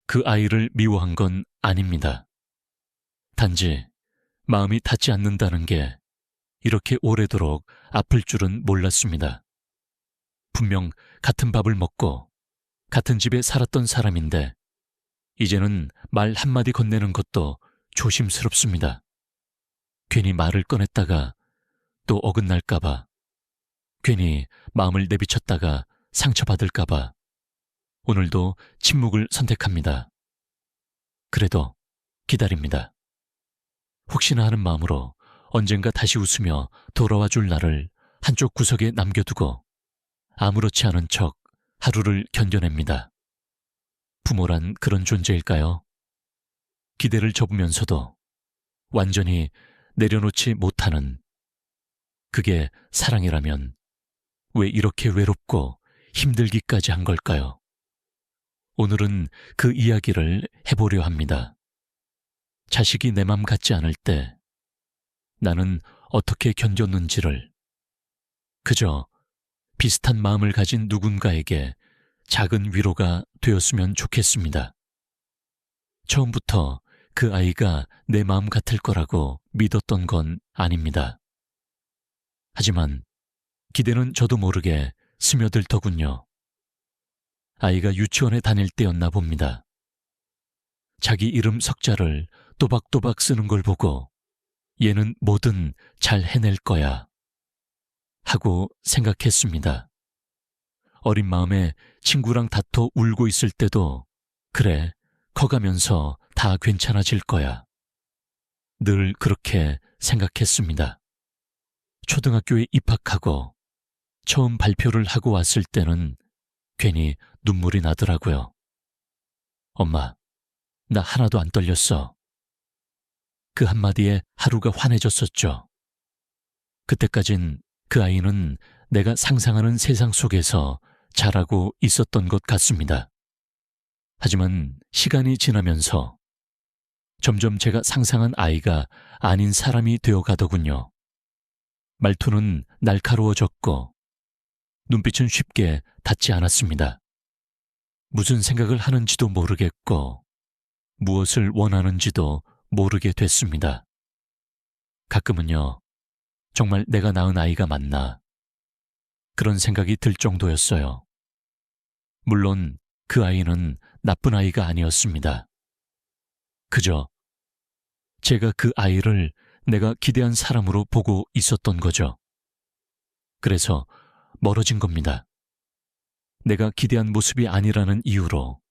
그 아이를 미워한 건 아닙니다. 단지 마음이 닿지 않는다는 게 이렇게 오래도록 아플 줄은 몰랐습니다. 분명 같은 밥을 먹고 같은 집에 살았던 사람인데 이제는 말 한마디 건네는 것도 조심스럽습니다. 괜히 말을 꺼냈다가 또 어긋날까봐, 괜히 마음을 내비쳤다가 상처받을까봐 오늘도 침묵을 선택합니다. 그래도 기다립니다. 혹시나 하는 마음으로 언젠가 다시 웃으며 돌아와 줄 나를 한쪽 구석에 남겨두고 아무렇지 않은 척 하루를 견뎌냅니다. 부모란 그런 존재일까요? 기대를 접으면서도 완전히 내려놓지 못하는, 그게 사랑이라면 왜 이렇게 외롭고 힘들기까지 한 걸까요? 오늘은 그 이야기를 해보려 합니다. 자식이 내 맘 같지 않을 때 나는 어떻게 견뎠는지를, 그저 비슷한 마음을 가진 누군가에게 작은 위로가 되었으면 좋겠습니다. 처음부터 그 아이가 내 마음 같을 거라고 믿었던 건 아닙니다. 하지만 기대는 저도 모르게 스며들더군요. 아이가 유치원에 다닐 때였나 봅니다. 자기 이름 석자를 또박또박 쓰는 걸 보고 얘는 뭐든 잘 해낼 거야 하고 생각했습니다. 어린 마음에 친구랑 다퉈 울고 있을 때도 그래, 커가면서 다 괜찮아질 거야. 늘 그렇게 생각했습니다. 초등학교에 입학하고 처음 발표를 하고 왔을 때는 괜히 눈물이 나더라고요. 엄마, 나 하나도 안 떨렸어. 그 한마디에 하루가 환해졌었죠. 그때까진 그 아이는 내가 상상하는 세상 속에서 자라고 있었던 것 같습니다. 하지만 시간이 지나면서 점점 제가 상상한 아이가 아닌 사람이 되어 가더군요. 말투는 날카로워졌고 눈빛은 쉽게 닿지 않았습니다. 무슨 생각을 하는지도 모르겠고 무엇을 원하는지도 모르게 됐습니다. 가끔은요, 정말 내가 낳은 아이가 맞나, 그런 생각이 들 정도였어요. 물론 그 아이는 나쁜 아이가 아니었습니다. 그저 제가 그 아이를 내가 기대한 사람으로 보고 있었던 거죠. 그래서 멀어진 겁니다. 내가 기대한 모습이 아니라는 이유로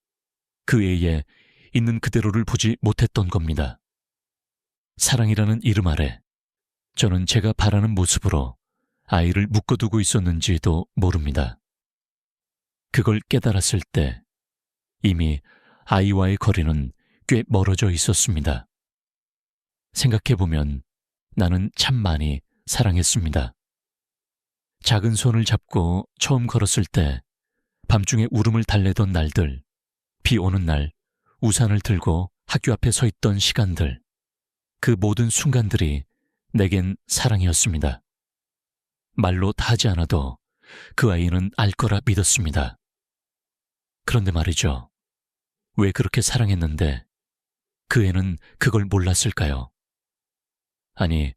그 애에 있는 그대로를 보지 못했던 겁니다. 사랑이라는 이름 아래 저는 제가 바라는 모습으로 아이를 묶어두고 있었는지도 모릅니다. 그걸 깨달았을 때 이미 아이와의 거리는 꽤 멀어져 있었습니다. 생각해보면 나는 참 많이 사랑했습니다. 작은 손을 잡고 처음 걸었을 때 밤중에 울음을 달래던 날들, 비 오는 날 우산을 들고 학교 앞에 서 있던 시간들, 그 모든 순간들이 내겐 사랑이었습니다. 말로 다 하지 않아도 그 아이는 알 거라 믿었습니다. 그런데 말이죠. 왜 그렇게 사랑했는데 그 애는 그걸 몰랐을까요? 아니,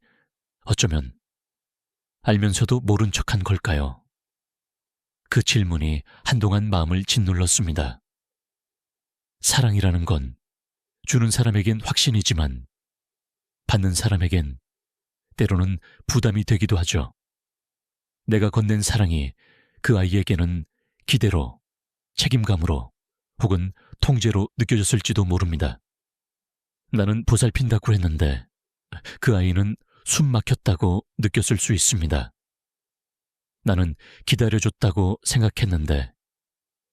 어쩌면 알면서도 모른 척한 걸까요? 그 질문이 한동안 마음을 짓눌렀습니다. 사랑이라는 건 주는 사람에겐 확신이지만 받는 사람에겐 때로는 부담이 되기도 하죠. 내가 건넨 사랑이 그 아이에게는 기대로, 책임감으로 혹은 통제로 느껴졌을지도 모릅니다. 나는 보살핀다고 했는데 그 아이는 숨 막혔다고 느꼈을 수 있습니다. 나는 기다려줬다고 생각했는데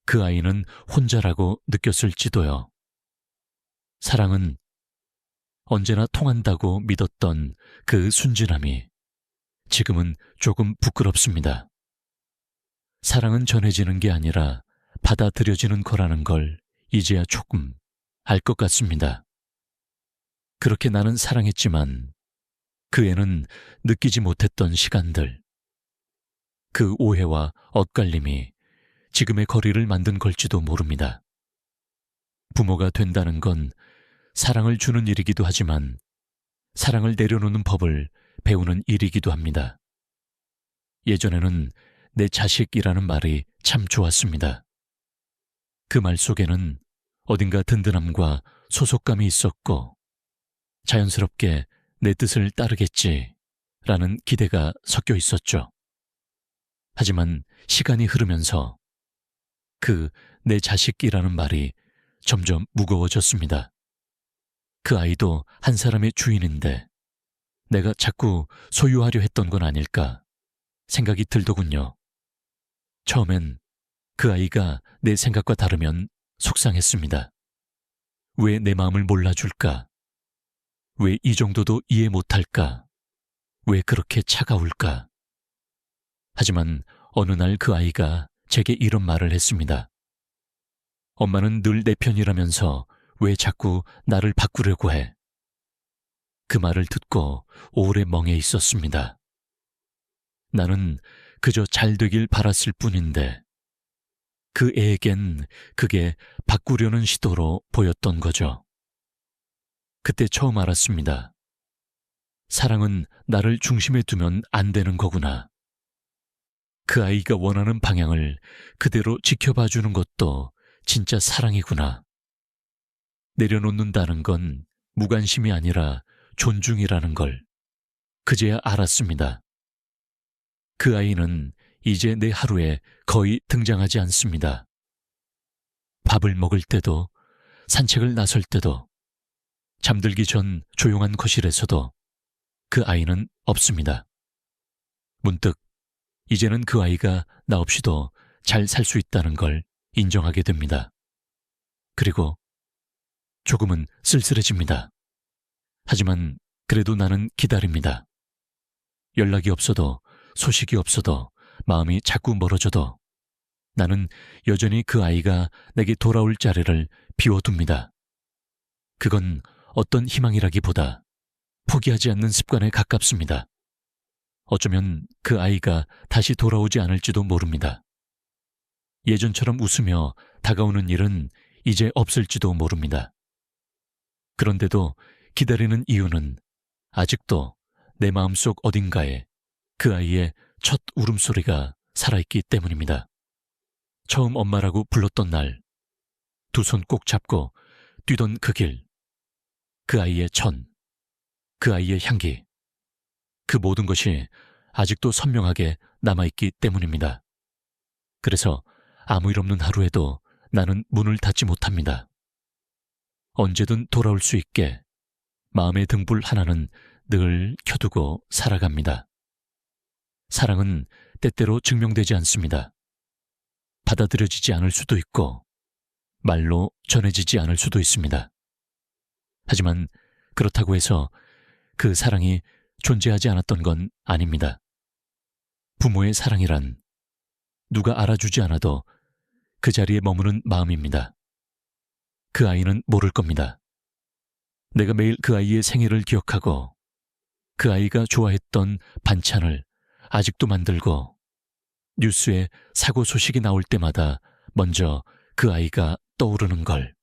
그 아이는 혼자라고 느꼈을지도요. 사랑은 언제나 통한다고 믿었던 그 순진함이 지금은 조금 부끄럽습니다. 사랑은 전해지는 게 아니라 받아들여지는 거라는 걸 이제야 조금 알 것 같습니다. 그렇게 나는 사랑했지만 그 애는 느끼지 못했던 시간들, 그 오해와 엇갈림이 지금의 거리를 만든 걸지도 모릅니다. 부모가 된다는 건 사랑을 주는 일이기도 하지만 사랑을 내려놓는 법을 배우는 일이기도 합니다. 예전에는 내 자식이라는 말이 참 좋았습니다. 그 말 속에는 어딘가 든든함과 소속감이 있었고 자연스럽게 내 뜻을 따르겠지라는 기대가 섞여 있었죠. 하지만 시간이 흐르면서 그 내 자식이라는 말이 점점 무거워졌습니다. 그 아이도 한 사람의 주인인데 내가 자꾸 소유하려 했던 건 아닐까 생각이 들더군요. 처음엔 그 아이가 내 생각과 다르면 속상했습니다. 왜 내 마음을 몰라줄까? 왜 이 정도도 이해 못할까? 왜 그렇게 차가울까? 하지만 어느 날 그 아이가 제게 이런 말을 했습니다. 엄마는 늘 내 편이라면서 왜 자꾸 나를 바꾸려고 해? 그 말을 듣고 오래 멍해 있었습니다. 나는 그저 잘 되길 바랐을 뿐인데 그 애에겐 그게 바꾸려는 시도로 보였던 거죠. 그때 처음 알았습니다. 사랑은 나를 중심에 두면 안 되는 거구나. 그 아이가 원하는 방향을 그대로 지켜봐 주는 것도 진짜 사랑이구나. 내려놓는다는 건 무관심이 아니라 존중이라는 걸 그제야 알았습니다. 그 아이는 이제 내 하루에 거의 등장하지 않습니다. 밥을 먹을 때도, 산책을 나설 때도, 잠들기 전 조용한 거실에서도 그 아이는 없습니다. 문득 이제는 그 아이가 나 없이도 잘 살 수 있다는 걸 인정하게 됩니다. 그리고 조금은 쓸쓸해집니다. 하지만 그래도 나는 기다립니다. 연락이 없어도 소식이 없어도 마음이 자꾸 멀어져도 나는 여전히 그 아이가 내게 돌아올 자리를 비워둡니다. 그건 어떤 희망이라기보다 포기하지 않는 습관에 가깝습니다. 어쩌면 그 아이가 다시 돌아오지 않을지도 모릅니다. 예전처럼 웃으며 다가오는 일은 이제 없을지도 모릅니다. 그런데도 기다리는 이유는 아직도 내 마음속 어딘가에 그 아이의 첫 울음소리가 살아있기 때문입니다. 처음 엄마라고 불렀던 날, 두 손 꼭 잡고 뛰던 그 길, 그 아이의 천, 그 아이의 향기, 그 모든 것이 아직도 선명하게 남아있기 때문입니다. 그래서 아무 일 없는 하루에도 나는 문을 닫지 못합니다. 언제든 돌아올 수 있게 마음의 등불 하나는 늘 켜두고 살아갑니다. 사랑은 때때로 증명되지 않습니다. 받아들여지지 않을 수도 있고 말로 전해지지 않을 수도 있습니다. 하지만 그렇다고 해서 그 사랑이 존재하지 않았던 건 아닙니다. 부모의 사랑이란 누가 알아주지 않아도 그 자리에 머무는 마음입니다. 그 아이는 모를 겁니다. 내가 매일 그 아이의 생일을 기억하고 그 아이가 좋아했던 반찬을 아직도 만들고 뉴스에 사고 소식이 나올 때마다 먼저 그 아이가 떠오르는 걸.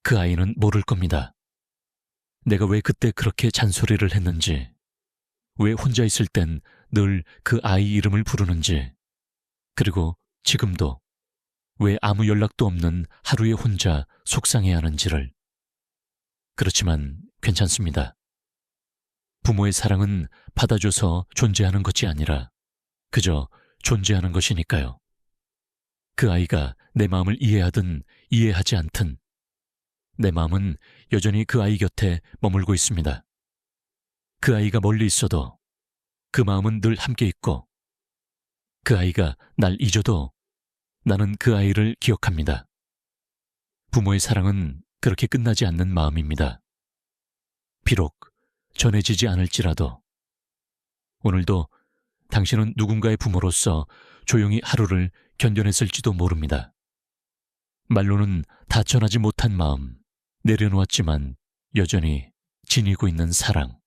그 아이는 모를 겁니다. 내가 왜 그때 그렇게 잔소리를 했는지, 왜 혼자 있을 땐 늘 그 아이 이름을 부르는지, 그리고 지금도 왜 아무 연락도 없는 하루에 혼자 속상해하는지를. 그렇지만 괜찮습니다. 부모의 사랑은 받아줘서 존재하는 것이 아니라 그저 존재하는 것이니까요. 그 아이가 내 마음을 이해하든 이해하지 않든 내 마음은 여전히 그 아이 곁에 머물고 있습니다. 그 아이가 멀리 있어도 그 마음은 늘 함께 있고 그 아이가 날 잊어도 나는 그 아이를 기억합니다. 부모의 사랑은 그렇게 끝나지 않는 마음입니다. 비록 전해지지 않을지라도 오늘도 당신은 누군가의 부모로서 조용히 하루를 견뎌냈을지도 모릅니다. 말로는 다 전하지 못한 마음, 내려놓았지만 여전히 지니고 있는 사랑.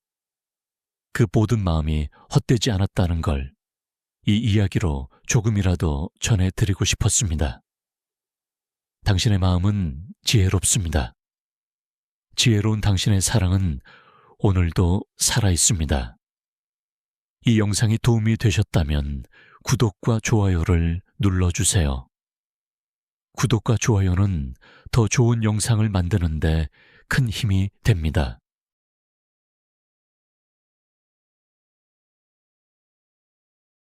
그 모든 마음이 헛되지 않았다는 걸 이 이야기로 조금이라도 전해드리고 싶었습니다. 당신의 마음은 지혜롭습니다. 지혜로운 당신의 사랑은 오늘도 살아있습니다. 이 영상이 도움이 되셨다면 구독과 좋아요를 눌러주세요. 구독과 좋아요는 더 좋은 영상을 만드는 데 큰 힘이 됩니다.